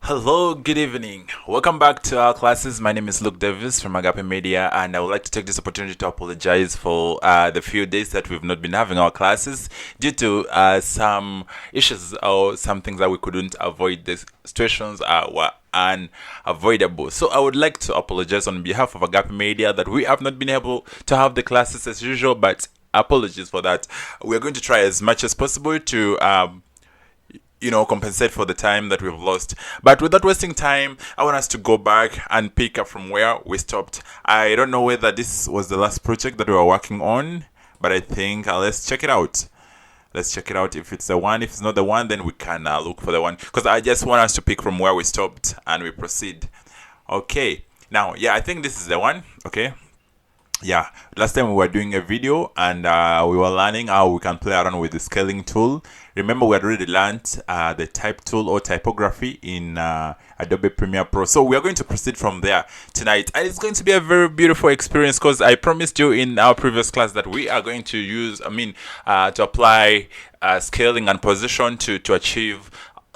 Hello, good evening. Welcome back to our classes. My name is Luke Davis from Agape Media, and I would like to take this opportunity to apologize for the few days that we've not been having our classes due to some issues or some things that we couldn't avoid. The situations were unavoidable. So I would like to apologize on behalf of Agape Media that we have not been able to have the classes as usual, but apologies for that. We're going to try as much as possible to compensate for the time that we've lost. But without wasting time, I want us to go back and pick up from where we stopped. I don't know whether this was the last project that we were working on, but I think let's check it out. Let's check it out if it's the one. If it's not the one, then we can look for the one. Because I just want us to pick from where we stopped and we proceed. Okay. Now, yeah, I think this is the one. Okay. Yeah, last time we were doing a video and we were learning how we can play around with the scaling tool. Remember, we had already learned the type tool or typography in Adobe Premiere Pro. So we are going to proceed from there tonight, and it's going to be a very beautiful experience because I promised you in our previous class that we are going to use to apply scaling and position to achieve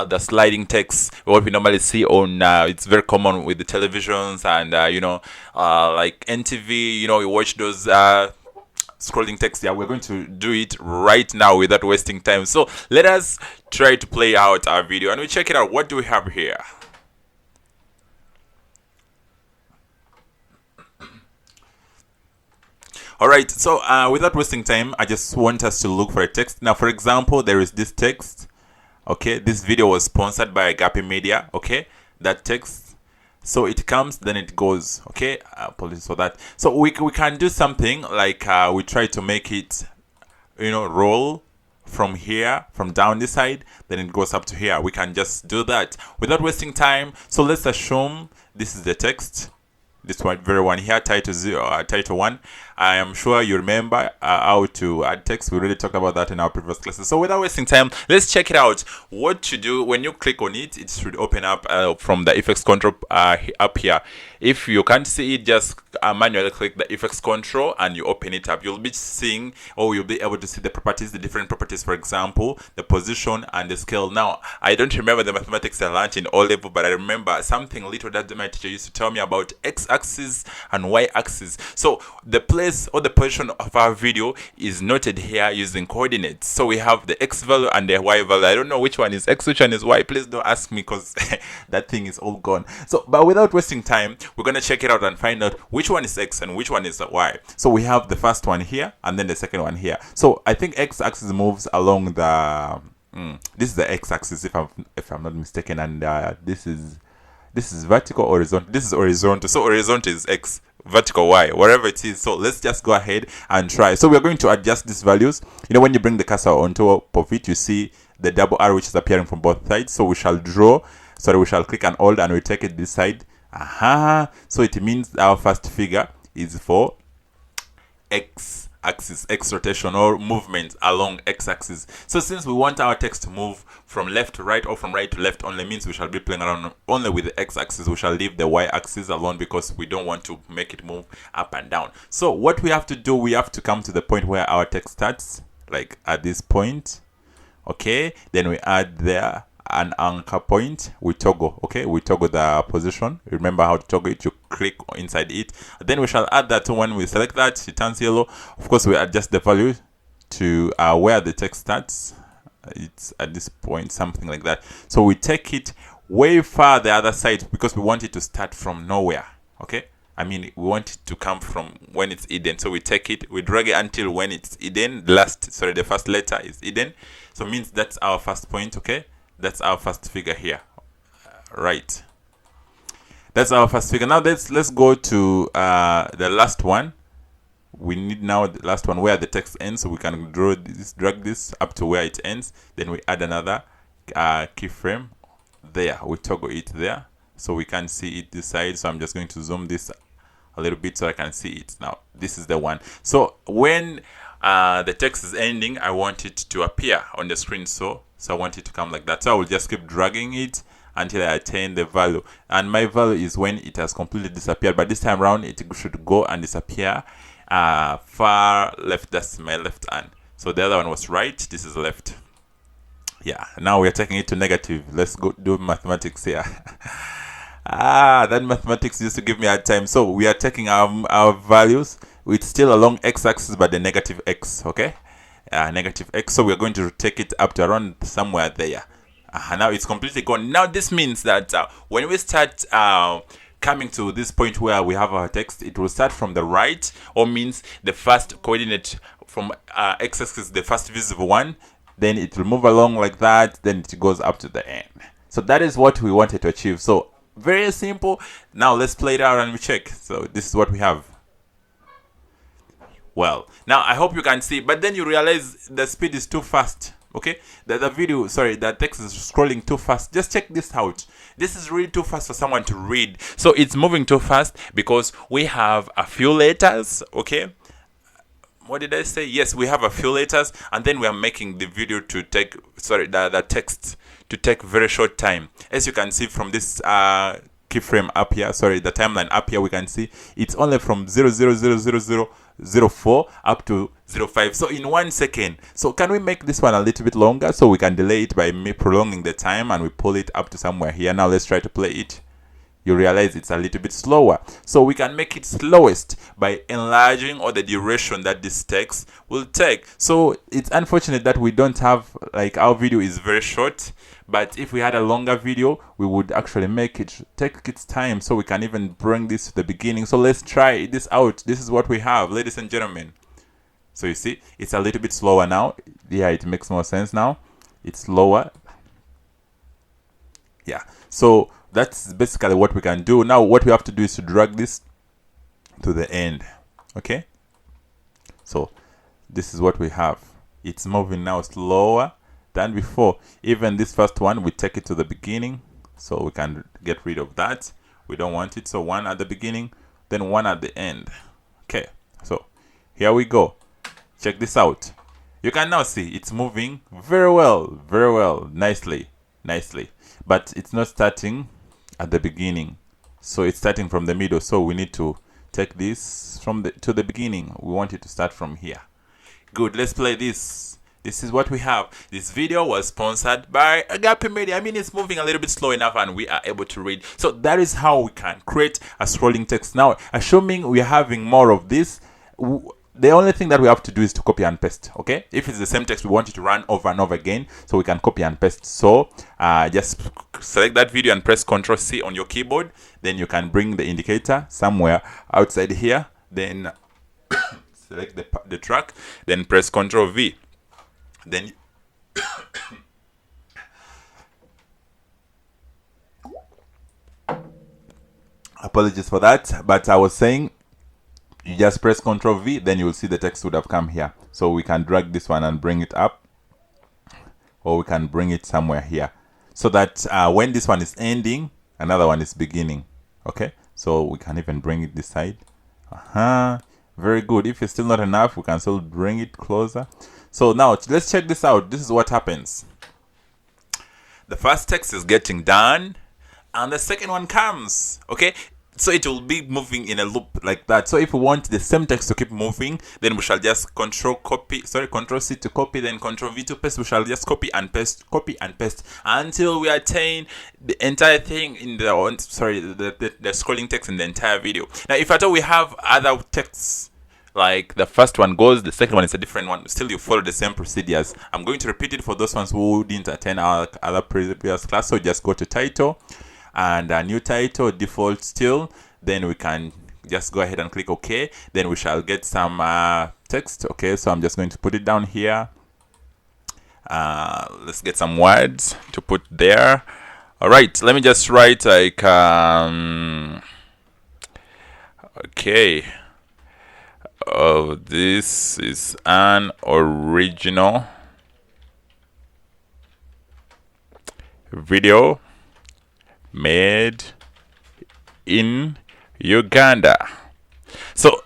the sliding text, what we normally see on it's very common with the televisions and like NTV. You watch those scrolling text. Yeah, we're going to do it right now without wasting time. So let us try to play out our video and we check it out. What do we have here? Alright, so without wasting time, I just want us to look for a text. Now, for example, there is this text. Okay, this video was sponsored by Agape Media. Okay, that text. So it comes, then it goes. Okay, apologies for that. So we can do something like we try to make it, roll from here, from down this side, then it goes up to here. We can just do that without wasting time. So let's assume this is the text. This one, very one here, title 1. I am sure you remember how to add text. We already talked about that in our previous classes. So without wasting time, let's check it out. What to do when you click on it, it should open up from the effects control up here. If you can't see it, just manually click the effects control and you open it up. You'll be seeing, or you'll be able to see the properties, the different properties, for example, the position and the scale. Now, I don't remember the mathematics I learned in O level, but I remember something little that my teacher used to tell me about x-axis and y-axis. So the place or the position of our video is noted here using coordinates. So we have the x value and the y value. I don't know which one is x, which one is y. Please don't ask me because that thing is all gone. So, but without wasting time, we're going to check it out and find out which one is x and which one is y. So we have the first one here and then the second one here. So I think x-axis moves along the this is the x-axis if I'm not mistaken, and this is vertical, horizontal. This is horizontal. So horizontal is x, vertical y, whatever it is. So let's just go ahead and try. So we're going to adjust these values. When you bring the cursor on top of it, you see the double arrow which is appearing from both sides. So we shall we shall click and hold and we take it this side. So it means our first figure is for x axis, x rotation or movement along x axis. So since we want our text to move from left to right or from right to left only, means we shall be playing around only with the x axis. We shall leave the y axis alone because we don't want to make it move up and down. So what we have to do, we have to come to the point where our text starts, like at this point. Okay, then we add there an anchor point. We toggle. Okay, we toggle the position. Remember how to toggle it. You click inside it, then we shall add that. When we select that, it turns yellow. Of course, we adjust the value to where the text starts. It's at this point, something like that. So we take it way far the other side because we want it to start from nowhere. Okay, we want it to come from when it's hidden. So we take it, we drag it until when it's hidden. The first letter is hidden. So means that's our first point. Okay, that's our first figure here. Right, that's our first figure. Now let's go to the last one. We need now the last one where the text ends, so we can drag this up to where it ends. Then we add another keyframe there. We toggle it there so we can see it this side. So I'm just going to zoom this a little bit so I can see it. Now this is the one. So when the text is ending, I want it to appear on the screen. So I want it to come like that. So I will just keep dragging it until I attain the value, and my value is when it has completely disappeared. But this time around, it should go and disappear far left. That's my left hand. So the other one was right, this is left. Yeah, now we are taking it to negative. Let's go do mathematics here. That mathematics used to give me a hard time. So we are taking our values. It's still along x-axis, but the negative x, okay? Negative x. So we're going to take it up to around somewhere there. Now it's completely gone. Now this means that when we start coming to this point where we have our text, it will start from the right, or means the first coordinate from x-axis, the first visible one. Then it will move along like that. Then it goes up to the end. So that is what we wanted to achieve. So very simple. Now let's play it out and we check. So this is what we have. Well, now I hope you can see, but then you realize the speed is too fast. Okay, the text is scrolling too fast. Just check this out. This is really too fast for someone to read. So it's moving too fast because we have a few letters. Okay, what did I say? Yes, we have a few letters, and then we are making the video to take, the text to take very short time. As you can see from this keyframe up here, the timeline up here, we can see it's only from 0.00004 up to 0.5. So in 1 second. So can we make this one a little bit longer so we can delay it by prolonging the time, and we pull it up to somewhere here. Now let's try to play it. You realize it's a little bit slower. So we can make it slowest by enlarging all the duration that this text will take. So it's unfortunate that we don't have, like, our video is very short. But if we had a longer video, we would actually make it take its time, so we can even bring this to the beginning. So let's try this out. This is what we have, ladies and gentlemen. So you see, it's a little bit slower now. Yeah, it makes more sense now. It's slower. Yeah, so that's basically what we can do. Now what we have to do is to drag this to the end. Okay, so this is what we have. It's moving now slower than before. Even this first one, we take it to the beginning, so we can get rid of that. We don't want it. So one at the beginning, then one at the end. Okay, so here we go. Check this out. You can now see it's moving very well, nicely. But it's not starting at the beginning, so it's starting from the middle. So we need to take this from to the beginning. We want it to start from here. Good, let's play this. This is what we have. This video was sponsored by Adobe Media. I mean, it's moving a little bit slow enough and we are able to read. So that is how we can create a scrolling text. Now, assuming we are having more of this, the only thing that we have to do is to copy and paste. Okay, if it's the same text, we want it to run over and over again, so we can copy and paste. So just select that video and press Ctrl C on your keyboard. Then you can bring the indicator somewhere outside here. Then select the track, then press Ctrl V. Then apologies for that, but I was saying, you just press Ctrl V, then you will see the text would have come here. So we can drag this one and bring it up, or we can bring it somewhere here, so that when this one is ending, another one is beginning. Okay, so we can even bring it this side. Very good. If it's still not enough, we can still bring it closer. So now let's check this out. This is what happens. The first text is getting done, and the second one comes. Okay, so it will be moving in a loop like that. So if we want the same text to keep moving, then we shall just Ctrl C to copy, then Ctrl V to paste. We shall just copy and paste until we attain the entire thing in the scrolling text in the entire video. Now, if at all we have other texts, like the first one goes, the second one is a different one, still you follow the same procedures. I'm going to repeat it for those ones who didn't attend our other previous class. So just go to title, and a new title, default still. Then we can just go ahead and click OK. Then we shall get some text. Okay, so I'm just going to put it down here. Let's get some words to put there. All right, let me just write like okay. Oh, this is an original video made in Uganda. So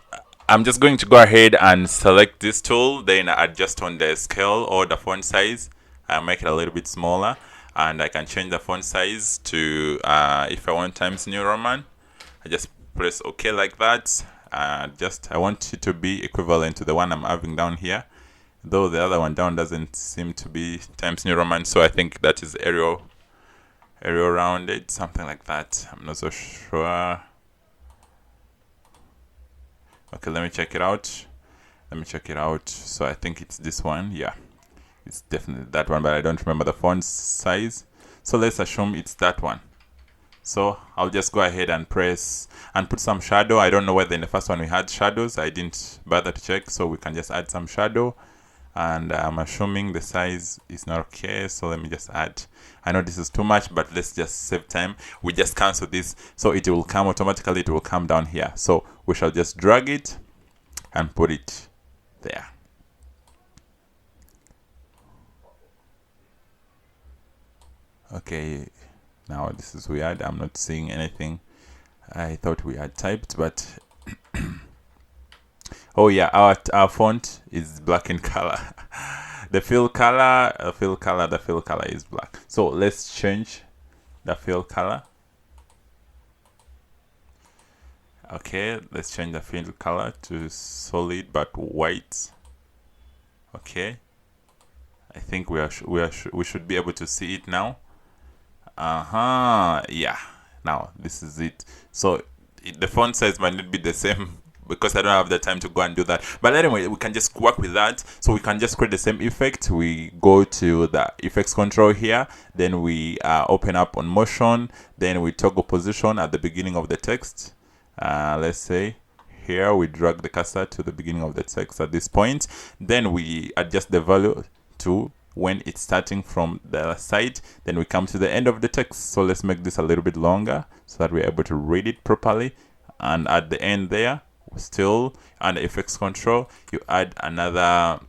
I'm just going to go ahead and select this tool, then adjust on the scale or the font size. I'll make it a little bit smaller, and I can change the font size to if I want Times New Roman, I just press OK like that. I want it to be equivalent to the one I'm having down here. though the other one down doesn't seem to be Times New Roman, so I think that is Arial rounded, something like that. I'm not so sure. Okay, let me check it out. So I think it's this one. Yeah, it's definitely that one, but I don't remember the font size, so let's assume it's that one. So I'll just go ahead and press and put some shadow. I don't know whether in the first one we had shadows. I didn't bother to check, so we can just add some shadow. And I'm assuming the size is not okay, so let me just add. I know this is too much, but let's just save time. We just cancel this, so it will come automatically. It will come down here, so we shall just drag it and put it there. Okay, now this is weird. I'm not seeing anything. I thought we had typed, but oh yeah, our font is black in color. The fill color is black. So let's change the fill color. Okay, let's change the fill color to solid but white. Okay, I think we should be able to see it now. Yeah, now this is it. So the font size might not be the same because I don't have the time to go and do that, but anyway, we can just work with that. So we can just create the same effect. We go to the effects control here, then we open up on motion, then we toggle position at the beginning of the text. Let's say here we drag the cursor to the beginning of the text at this point, then we adjust the value to when it's starting from the side, then we come to the end of the text. So let's make this a little bit longer so that we're able to read it properly. And at the end there, still under effects control, you add another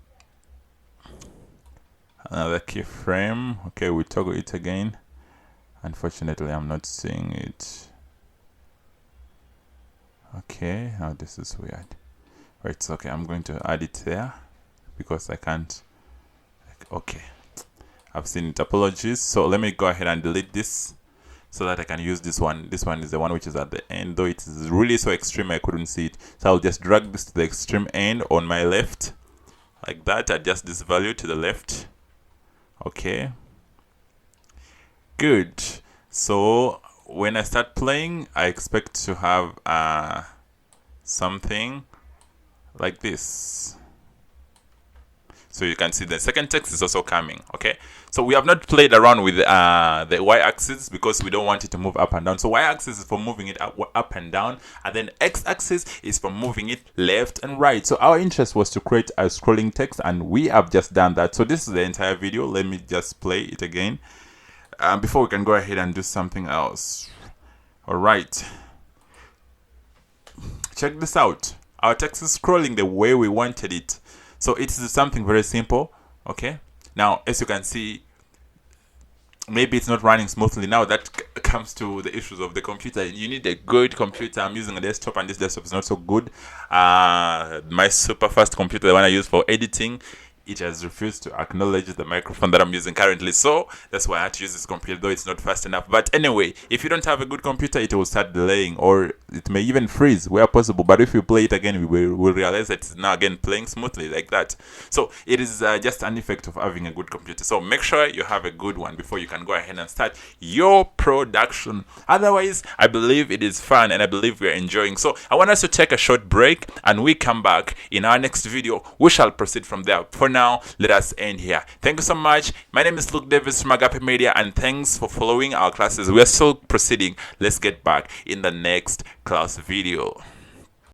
keyframe. Okay, we toggle it again. Unfortunately, I'm not seeing it. Okay, now this is weird. Right, okay, I'm going to add it there because I can't. Okay, I've seen it. Apologies. So let me go ahead and delete this so that I can use this one. This one is the one which is at the end, though it is really so extreme I couldn't see it. So I'll just drag this to the extreme end on my left, like that. Adjust this value to the left. Okay, good. So when I start playing, I expect to have something like this. So you can see the second text is also coming. Okay, so we have not played around with the y-axis because we don't want it to move up and down. So y-axis is for moving it up and down, and then x-axis is for moving it left and right. So our interest was to create a scrolling text, and we have just done that. So this is the entire video. Let me just play it again before we can go ahead and do something else. All right, check this out. Our text is scrolling the way we wanted it. So it's something very simple. Okay, now as you can see, maybe it's not running smoothly. Now that comes to the issues of the computer. You need a good computer. I'm using a desktop, and this desktop is not so good. My super fast computer, the one I use for editing, it has refused to acknowledge the microphone that I'm using currently, so that's why I had to use this computer, though it's not fast enough. But anyway, if you don't have a good computer, it will start delaying, or it may even freeze where possible. But if you play it again, we will realize that it's now again playing smoothly like that. So it is just an effect of having a good computer. So make sure you have a good one before you can go ahead and start your production. Otherwise, I believe it is fun, and I believe we're enjoying. So I want us to take a short break, and we come back in our next video. We shall proceed from there. For now, let us end here. Thank you so much. My name is Luke Davis from Adobe Media, and thanks for following our classes. We are still proceeding. Let's get back in the next class video.